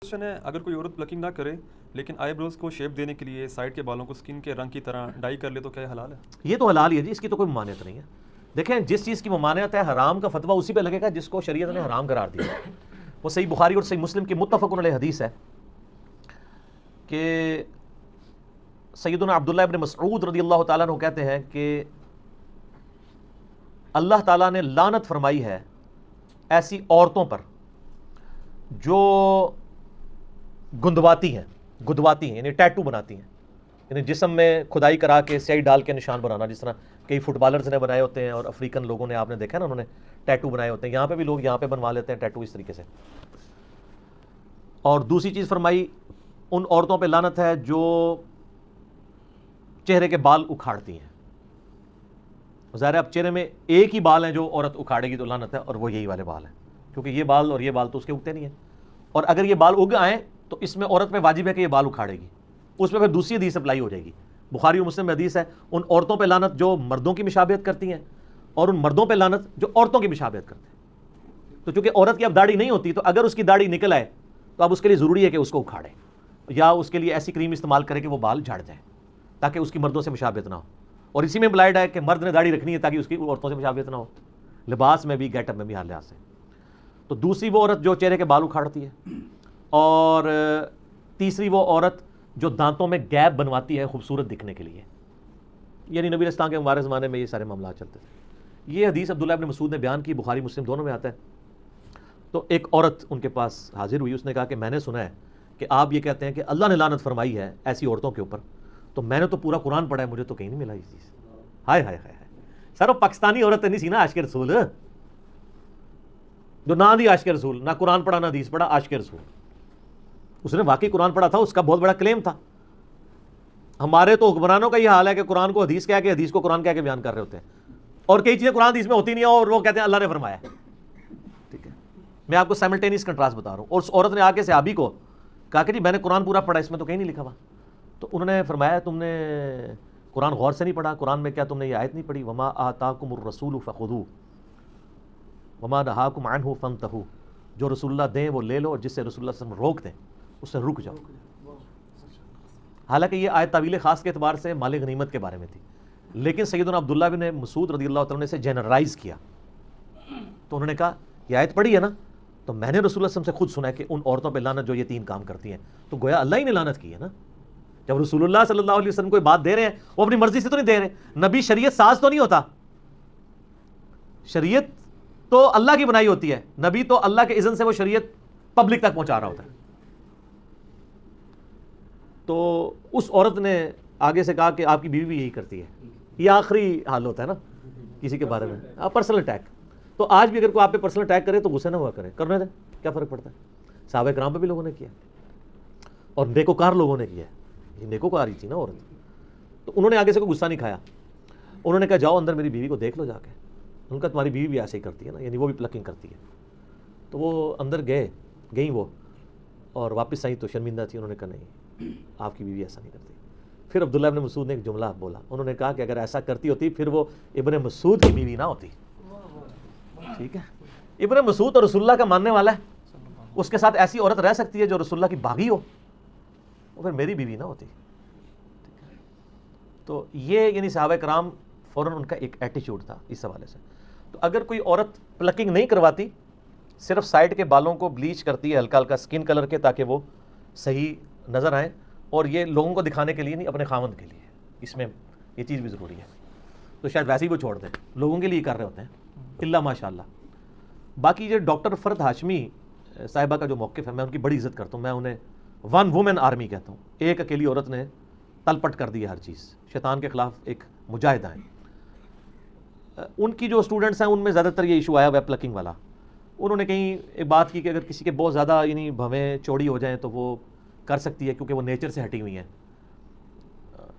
Question ہے، اگر کوئی عورت پلکنگ نہ کرے لیکن آئی بروز کو شیپ دینے کے لیے سائڈ کے بالوں کو سکن کے رنگ کی طرح ڈائی کر لے تو کیا یہ حلال ہے؟ یہ تو حلال ہی ہے جی، اس کی تو کوئی ممانعت نہیں ہے. دیکھیں جس چیز کی ممانعت ہے حرام کا فتویٰ اسی پہ لگے گا جس کو شریعت نے حرام قرار دیا. وہ صحیح بخاری اور صحیح مسلم کی متفق علیہ حدیث ہے کہ سیدنا عبداللہ ابن مسعود رضی اللہ تعالیٰ عنہ کہتے ہیں کہ اللہ تعالیٰ نے لعنت فرمائی ہے ایسی عورتوں پر جو گندواتی ہیں یعنی ٹیٹو بناتی ہیں، یعنی جسم میں کھدائی کرا کے سیاہی ڈال کے نشان بنانا، جس طرح کئی فٹ بالرز نے بنائے ہوتے ہیں اور افریقن لوگوں نے آپ نے دیکھا نا انہوں نے ٹیٹو بنائے ہوتے ہیں. یہاں پہ بھی لوگ یہاں پہ بنوا لیتے ہیں ٹیٹو اس طریقے سے. اور دوسری چیز فرمائی ان عورتوں پہ لعنت ہے جو چہرے کے بال اکھاڑتی ہیں. ظاہر ہے اب چہرے میں ایک ہی بال ہیں جو عورت اکھاڑے گی تو لعنت ہے، اور وہ یہی والے بال ہیں، کیونکہ یہ بال اور یہ بال تو اس کے اگتے نہیں ہیں. اور اگر یہ بال اگ آئیں تو اس میں عورت پہ واجب ہے کہ یہ بال اکھاڑے گی. اس پہ پھر دوسری حدیث اپلائی ہو جائے گی. بخاری و مسلم میں حدیث ہے ان عورتوں پہ لعنت جو مردوں کی مشابہت کرتی ہیں اور ان مردوں پہ لعنت جو عورتوں کی مشابہت کرتے ہیں. تو چونکہ عورت کی اب داڑھی نہیں ہوتی تو اگر اس کی داڑھی نکل آئے تو اب اس کے لیے ضروری ہے کہ اس کو اکھاڑے یا اس کے لیے ایسی کریم استعمال کرے کہ وہ بال جھڑ جائیں تاکہ اس کی مردوں سے مشابہت نہ ہو. اور اسی میں امپلائڈ ہے کہ مرد نے داڑھی رکھنی ہے تاکہ اس کی عورتوں سے مشابہت نہ ہو، لباس میں بھی گیٹ اپ میں بھی ہر لحاظ سے. تو دوسری وہ عورت جو چہرے کے بال اکھاڑتی ہے، اور تیسری وہ عورت جو دانتوں میں گیپ بنواتی ہے خوبصورت دکھنے کے لیے. یعنی نبی علیہ السلام کے مبارک زمانے میں یہ سارے معاملات چلتے تھے. یہ حدیث عبداللہ ابن مسعود نے بیان کی، بخاری مسلم دونوں میں آتا ہے. تو ایک عورت ان کے پاس حاضر ہوئی، اس نے کہا کہ میں نے سنا ہے کہ آپ یہ کہتے ہیں کہ اللہ نے لعنت فرمائی ہے ایسی عورتوں کے اوپر، تو میں نے تو پورا قرآن پڑھا ہے، مجھے تو کہیں نہیں ملا یہ چیز. ہائے ہائے ہائے سر، وہ پاکستانی عورت نہیں سی نا عاشق رسول، جو نہ دی عاشق رسول، نہ قرآن پڑھا نہ حدیث پڑھا، عاشق رسول. اس نے واقعی قرآن پڑھا تھا، اس کا بہت بڑا کلیم تھا. ہمارے تو حکمرانوں کا یہ حال ہے کہ قرآن کو حدیث کہہ کے حدیث کو قرآن کہہ کے بیان کر رہے ہوتے ہیں، اور کئی چیزیں قرآن حدیث میں ہوتی نہیں ہیں اور وہ کہتے ہیں اللہ نے فرمایا. ٹھیک ہے، میں آپ کو سائملٹینیس کنٹراسٹ بتا رہا ہوں. اور اس عورت نے آ کے صحابی کو کہا کہ جی میں نے قرآن پورا پڑھا، اس میں تو کہیں نہیں لکھا ہوا. تو انہوں نے فرمایا تم نے قرآن غور سے نہیں پڑھا؟ قرآن میں کیا تم نے یہ آیت نہیں پڑھی وما آتاکم الرسول فخذوہ وما نہاکم عنہ فانتہوا، جو رسول اللہ دیں وہ لے لو اور جس سے رسول اللہ صلی اللہ علیہ وسلم روک دیں اس سے رک جاؤ. حالانکہ یہ آیت تعویل خاص کے اعتبار سے مال غنیمت کے بارے میں تھی، لیکن سیدنا عبداللہ بن مسعود رضی اللہ تعالیٰ نے اسے جنرلائز کیا. تو انہوں نے کہا یہ آیت پڑھی ہے نا، تو میں نے رسول اللہ صلی اللہ علیہ وسلم سے خود سنا ہے کہ ان عورتوں پہ لعنت جو یہ تین کام کرتی ہیں. تو گویا اللہ ہی نے لعنت کی ہے نا. جب رسول اللہ صلی اللہ علیہ وسلم کوئی بات دے رہے ہیں وہ اپنی مرضی سے تو نہیں دے رہے. نبی شریعت ساز تو نہیں ہوتا، شریعت تو اللہ کی بنائی ہوتی ہے، نبی تو اللہ کے اذن سے وہ شریعت پبلک تک پہنچا رہا ہوتا ہے. تو اس عورت نے آگے سے کہا کہ آپ کی بیوی بھی یہی کرتی ہے. یہ آخری حال ہوتا ہے نا کسی کے بارے میں، پرسنل اٹیک. تو آج بھی اگر کوئی آپ پہ پرسنل اٹیک کرے تو غصے نہ ہوا کرے، کرنے دیں، کیا فرق پڑتا ہے. صحابہ کرام پہ بھی لوگوں نے کیا اور نیکوکار لوگوں نے کیا. یہ نیکوکار ہی تھی نا عورت. تو انہوں نے آگے سے کوئی غصہ نہیں کھایا. انہوں نے کہا جاؤ اندر میری بیوی کو دیکھ لو جا کے. ان کا تمہاری بیوی بھی ایسے ہی کرتی ہے نا، یعنی وہ بھی پلکنگ کرتی ہے. تو وہ اندر گئیں وہ اور واپس آئی تو شرمندہ تھی. انہوں نے کہا نہیں آپ کی بیوی ایسا نہیں کرتی. پھر عبداللہ ابن مسعود نے ایک جملہ بولا، انہوں نے کہا کہ اگر ایسا کرتی ہوتی پھر وہ ابن مسعود کی بیوی نہ ہوتی. ٹھیک ہے، ابن مسعود اور رسول اللہ کا ماننے والا ہے، اس کے ساتھ ایسی عورت رہ سکتی ہے جو رسول اللہ کی باغی ہو، وہ پھر میری بیوی نہ ہوتی. تو یہ یعنی صحابہ کرام فوراً ان کا ایک ایٹیچیوڈ تھا اس حوالے سے. تو اگر کوئی عورت پلکنگ نہیں کرواتی، صرف سائڈ کے بالوں کو بلیچ کرتی ہے ہلکا ہلکا اسکن کلر کے تاکہ وہ صحیح نظر آئیں، اور یہ لوگوں کو دکھانے کے لیے نہیں اپنے خاوند کے لیے، اس میں یہ چیز بھی ضروری ہے. تو شاید ویسے ہی وہ چھوڑ دیں، لوگوں کے لیے کر رہے ہوتے ہیں اللہ ماشاء اللہ. باقی یہ ڈاکٹر فرد ہاشمی صاحبہ کا جو موقف ہے میں ان کی بڑی عزت کرتا ہوں. میں انہیں ون وومن آرمی کہتا ہوں. ایک اکیلی عورت نے تل پٹ کر دی ہر چیز، شیطان کے خلاف ایک مجاہدہ ہیں. ان کی جو اسٹوڈنٹس ہیں ان میں زیادہ تر یہ ایشو آیا ہوا ہے پلکنگ والا. انہوں نے کہیں ایک بات کی کہ اگر کسی کے بہت زیادہ یعنی بھویں چوڑی ہو جائیں تو وہ کر سکتی ہے کیونکہ وہ نیچر سے ہٹی ہوئی ہیں.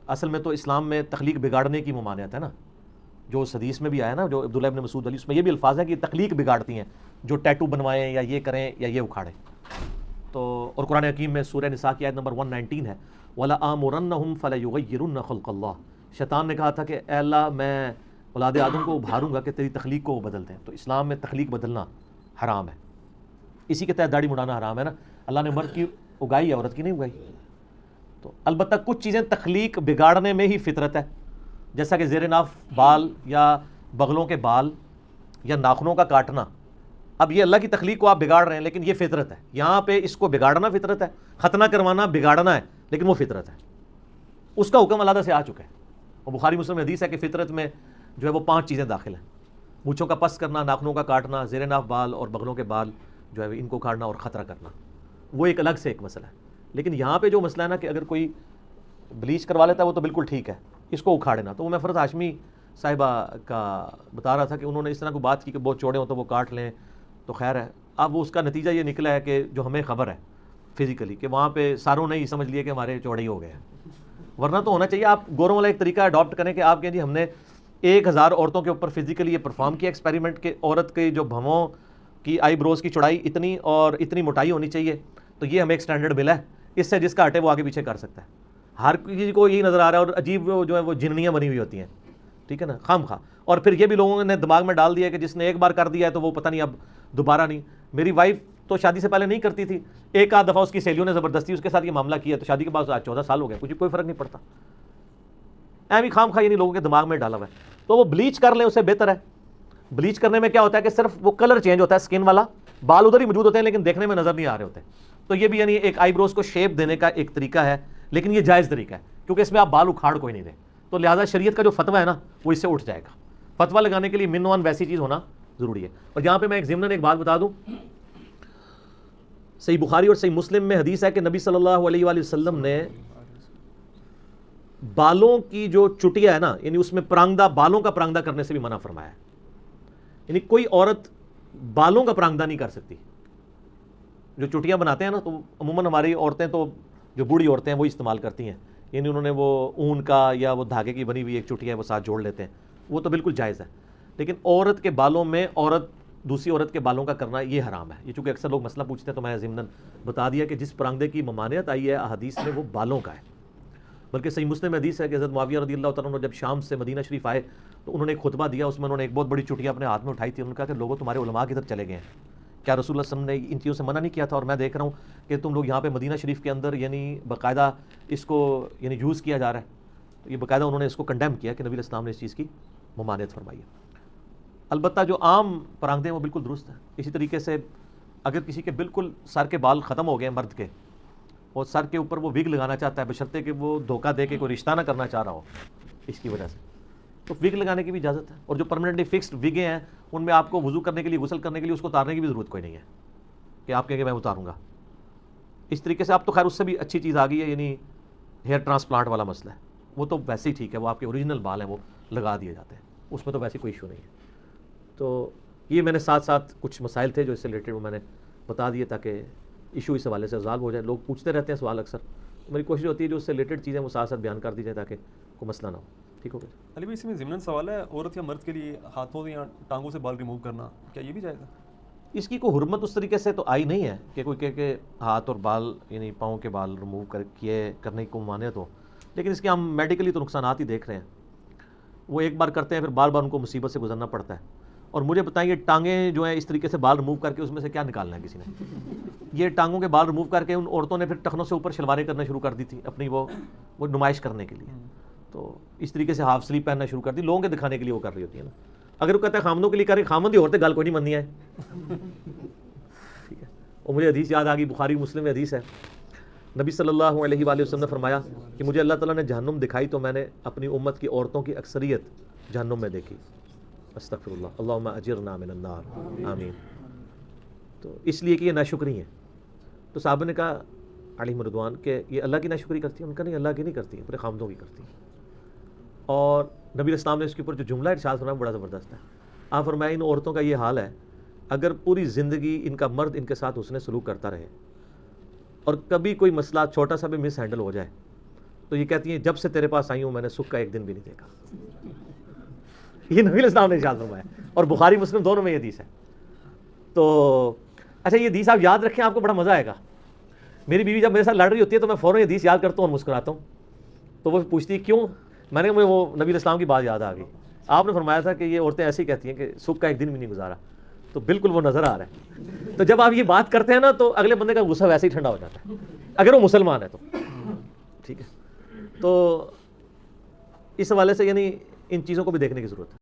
اصل میں تو اسلام میں تخلیق بگاڑنے کی ممانعت ہے نا، جو اس حدیث میں بھی آیا نا جو عبداللہ ابن مسعود علی، اس میں یہ بھی الفاظ ہیں کہ تخلیق بگاڑتی ہیں، جو ٹیٹو بنوائیں یا یہ کریں یا یہ اکھاڑیں. تو اور قرآن حکیم میں سورہ نساء کی آیت نمبر 119 ہے وَلَآمُرَنَّهُمْ فَلَيُغَيِّرُنَّ خَلْقَ اللَّهِ. شیطان نے کہا تھا کہ اے اللہ میں اولاد آدم کو ابھاروں گا کہ تیری تخلیق کو وہ بدل دیں. تو اسلام میں تخلیق بدلنا حرام ہے. اسی کے تحت داڑھی مڑانا حرام ہے نا. اللہ نے مرد کی اگائی ہے, عورت کی نہیں اگائی. تو البتہ کچھ چیزیں تخلیق بگاڑنے میں ہی فطرت ہے, جیسا کہ زیر ناف بال یا بغلوں کے بال یا ناخنوں کا کاٹنا. اب یہ اللہ کی تخلیق کو آپ بگاڑ رہے ہیں, لیکن یہ فطرت ہے. یہاں پہ اس کو بگاڑنا فطرت ہے, ختنہ کروانا بگاڑنا ہے, لیکن وہ فطرت ہے. اس کا حکم علیحدہ سے آ چکا ہے. اور بخاری مسلم میں حدیث ہے کہ فطرت میں جو ہے وہ 5 چیزیں داخل ہیں. مونچھوں کا پس کرنا, ناخنوں کا کاٹنا, زیر ناف بال اور بغلوں کے بال جو ہے ان کو کاٹنا اور خطرہ کرنا. وہ ایک الگ سے ایک مسئلہ ہے. لیکن یہاں پہ جو مسئلہ ہے نا کہ اگر کوئی بلیچ کروا لیتا ہے وہ تو بالکل ٹھیک ہے, اس کو اکھاڑنا. تو وہ میں فرحت ہاشمی صاحبہ کا بتا رہا تھا کہ انہوں نے اس طرح کو بات کی کہ بہت چوڑے ہوں تو وہ کاٹ لیں تو خیر ہے. اب وہ اس کا نتیجہ یہ نکلا ہے کہ جو ہمیں خبر ہے فزیکلی کہ وہاں پہ ساروں نے ہی سمجھ لیا کہ ہمارے چوڑے ہی ہو گئے ہیں. ورنہ تو ہونا چاہیے آپ گوروں والا ایک طریقہ اڈاپٹ کریں کہ آپ کہیں جی ہم نے 1000 عورتوں کے اوپر فزیکلی یہ پرفارم کیا ایکسپیریمنٹ کہ عورت کے جو بھووں کی آئی بروز کی چوڑائی اتنی اور اتنی موٹائی ہونی چاہیے, تو یہ ہمیں ایک سٹینڈرڈ ملا ہے, اس سے جس کا ہٹے وہ آگے پیچھے کر سکتا ہے. ہر کسی کو یہی نظر آ رہا ہے, اور عجیب جو ہے وہ جننیاں بنی ہوئی ہوتی ہیں, ٹھیک ہے نا, خام خواہ. اور پھر یہ بھی لوگوں نے دماغ میں ڈال دیا کہ جس نے ایک بار کر دیا ہے تو وہ پتہ نہیں اب دوبارہ نہیں. میری وائف تو شادی سے پہلے نہیں کرتی تھی, ایک آدھ دفعہ اس کی سہیلیوں نے زبردستی اس کے ساتھ یہ معاملہ کیا تو شادی کے بعد آج 14 سال ہو گئے, کچھ کوئی فرق نہیں پڑتا. ایویں خام خواہ یعنی لوگوں کے دماغ میں ڈالا ہوا ہے. تو وہ بلیچ کر لیں اس سے بہتر ہے. بلیچ کرنے میں کیا ہوتا ہے کہ صرف وہ کلر چینج ہوتا ہے اسکن والا, بال ادھر ہی موجود ہوتے ہیں لیکن دیکھنے میں نظر نہیں آ رہے ہوتے. تو یہ بھی یعنی ایک آئی بروز کو شیپ دینے کا ایک طریقہ ہے, لیکن یہ جائز طریقہ ہے کیونکہ اس میں آپ بال اکھاڑ کوئی نہیں دیں. تو لہٰذا شریعت کا جو فتویٰ ہے نا وہ اس سے اٹھ جائے گا. فتویٰ لگانے کے لیے منوان ویسی چیز ہونا ضروری ہے. اور یہاں پہ میں ایک ضمناً ایک بات بتا دوں, صحیح بخاری اور صحیح مسلم میں حدیث ہے کہ نبی صلی اللہ علیہ وآلہ وسلم نے بالوں کی جو چٹیا ہے نا, یعنی اس میں پرانگدہ, بالوں کا پرانگدہ کرنے سے بھی منع فرمایا ہے. یعنی کوئی عورت بالوں کا پرانگدہ نہیں کر سکتی. جو چٹیاں بناتے ہیں نا تو عموماً ہماری عورتیں تو جو بوڑھی عورتیں ہیں وہ استعمال کرتی ہیں, یعنی انہوں نے وہ اون کا یا وہ دھاگے کی بنی ہوئی ایک چٹیا ہے وہ ساتھ جوڑ لیتے ہیں, وہ تو بالکل جائز ہے. لیکن عورت کے بالوں میں عورت دوسری عورت کے بالوں کا کرنا یہ حرام ہے. یہ چونکہ اکثر لوگ مسئلہ پوچھتے ہیں تو میں ضمناً بتا دیا کہ جس پرانگدے کی ممانعت آئی ہے احادیث میں وہ بالوں کا ہے. بلکہ صحیح مسلم حدیث ہے کہ حضرت معاویہ رضی اللہ تعالیٰ عنہ جب شام سے مدینہ شریف آئے تو انہوں نے ایک خطبہ دیا, اس میں انہوں نے ایک بہت بڑی چٹیا اپنے ہاتھ میں اٹھائی تھی. انہوں نے کہا کہ لوگوں تمہارے علماء کدھر چلے گئے ہیں, کیا رسول اللہ صلی اللہ علیہ وسلم نے ان چیزوں سے منع نہیں کیا تھا؟ اور میں دیکھ رہا ہوں کہ تم لوگ یہاں پہ مدینہ شریف کے اندر یعنی باقاعدہ اس کو یعنی یوز کیا جا رہا ہے. تو یہ باقاعدہ انہوں نے اس کو کنڈیم کیا کہ نبی علیہ السلام نے اس چیز کی ممانعت فرمائی ہے. البتہ جو عام پرانگدے ہیں وہ بالکل درست ہیں. اسی طریقے سے اگر کسی کے بالکل سر کے بال ختم ہو گئے مرد کے اور سر کے اوپر وہ وگ لگانا چاہتا ہے بشرطے کہ وہ دھوکہ دے کے کوئی رشتہ نہ کرنا چاہ رہا ہو اس کی وجہ سے, تو وگ لگانے کی بھی اجازت ہے. اور جو پرماننٹلی فکسڈ وگیں ہیں ان میں آپ کو وضو کرنے کے لیے, غسل کرنے کے لیے اس کو اتارنے کی بھی ضرورت کوئی نہیں ہے کہ آپ کہیں کہ میں اتاروں گا. اس طریقے سے آپ تو خیر اس سے بھی اچھی چیز آ گئی ہے, یعنی ہیئر ٹرانسپلانٹ والا مسئلہ ہے, وہ تو ویسے ہی ٹھیک ہے, وہ آپ کے اوریجنل بال ہیں وہ لگا دیے جاتے ہیں, اس میں تو ویسے کوئی ایشو نہیں ہے. تو یہ میں نے ساتھ ساتھ کچھ مسائل تھے جو اس سے ریلیٹڈ وہ میں نے بتا دیے تاکہ ایشو اس حوالے سے ریزالو ہو جائے. لوگ پوچھتے رہتے ہیں سوال اکثر, تو میری کوشش ہوتی ہے جو اس سے ریلیٹڈ چیزیں وہ ساتھ ساتھ بیان کر دی جائے تاکہ کوئی مسئلہ نہ ہو. ٹھیک ہو گیا علی بھائی, اس میں ضمناً سوال ہے, عورت یا مرد کے لیے ہاتھوں یا ٹانگوں سے بال ریموو کرنا کیا یہ بھی جائز ہے؟ اس کی کوئی حرمت اس طریقے سے تو آئی نہیں ہے کہ کوئی کہے کہ ہاتھ اور بال یعنی پاؤں کے بال ریموو کرنے کی ممانعت ہو, لیکن اس کے ہم میڈیکلی تو نقصانات ہی دیکھ رہے ہیں. وہ ایک بار کرتے ہیں پھر بار بار ان کو مصیبت سے گزرنا پڑتا ہے. اور مجھے بتائیں یہ ٹانگیں جو ہیں اس طریقے سے بال ریموو کر کے اس میں سے کیا نکالنا ہے کسی نے؟ یہ ٹانگوں کے بال ریموو کر کے ان عورتوں نے پھر ٹخنوں سے اوپر شلواریں کرنا شروع کر دی تھی اپنی وہ نمائش کرنے کے لیے. تو اس طریقے سے ہاف سلیپ پہننا شروع کر دی, لوگوں کے دکھانے کے لیے وہ کر رہی ہوتی ہے نا. اگر وہ کہتا ہے خامدوں کے لیے کر رہی, خامد ہی عورتیں گال کوئی نہیں مننی ہے. ٹھیک ہے. اور مجھے حدیث یاد آ گئی, بخاری مسلم میں حدیث ہے, نبی صلی اللہ علیہ وآلہ وسلم نے فرمایا کہ مجھے اللہ تعالیٰ نے جہنم دکھائی تو میں نے اپنی امت کی عورتوں کی اکثریت جہنم میں دیکھی. استغفر اللہ, اللہم اجرنا من النار, آمین. تو اس لیے کہ یہ ناشکری ہیں. تو صحابہ نے کہا علیہم رضوان کہ یہ اللہ کی ناشکری کرتی ہیں؟ ان کا نہیں, اللہ کی نہیں کرتی ہیں, پورے خامدوں کی کرتی ہیں. اور نبی علیہ السلام نے اس کے اوپر جو جملہ ارشاد فرمایا بڑا زبردست ہے. آپ فرمایا ان عورتوں کا یہ حال ہے اگر پوری زندگی ان کا مرد ان کے ساتھ حسن سلوک کرتا رہے اور کبھی کوئی مسئلہ چھوٹا سا بھی مس ہینڈل ہو جائے تو یہ کہتی ہیں جب سے تیرے پاس آئی ہوں میں نے سکھ کا ایک دن بھی نہیں دیکھا. یہ نبی علیہ السلام نے ارشاد فرمایا, اور بخاری مسلم دونوں میں یہ حدیث ہے. تو اچھا یہ حدیث آپ یاد رکھیں, آپ کو بڑا مزہ آئے گا. میری بیوی جب میرے ساتھ لڑ رہی ہوتی ہے تو میں فوراً یہ حدیث یاد کرتا ہوں اور مسکراتا ہوں. تو وہ پوچھتی ہے کیوں؟ میں نے وہ نبی علیہ السلام کی بات یاد آ گئی. آپ نے فرمایا تھا کہ یہ عورتیں ایسی کہتی ہیں کہ سکھ کا ایک دن بھی نہیں گزارا. تو بالکل وہ نظر آ رہا ہے. تو جب آپ یہ بات کرتے ہیں نا تو اگلے بندے کا غصہ ویسے ہی ٹھنڈا ہو جاتا ہے اگر وہ مسلمان ہے تو. ٹھیک ہے, تو اس حوالے سے یعنی ان چیزوں کو بھی دیکھنے کی ضرورت ہے.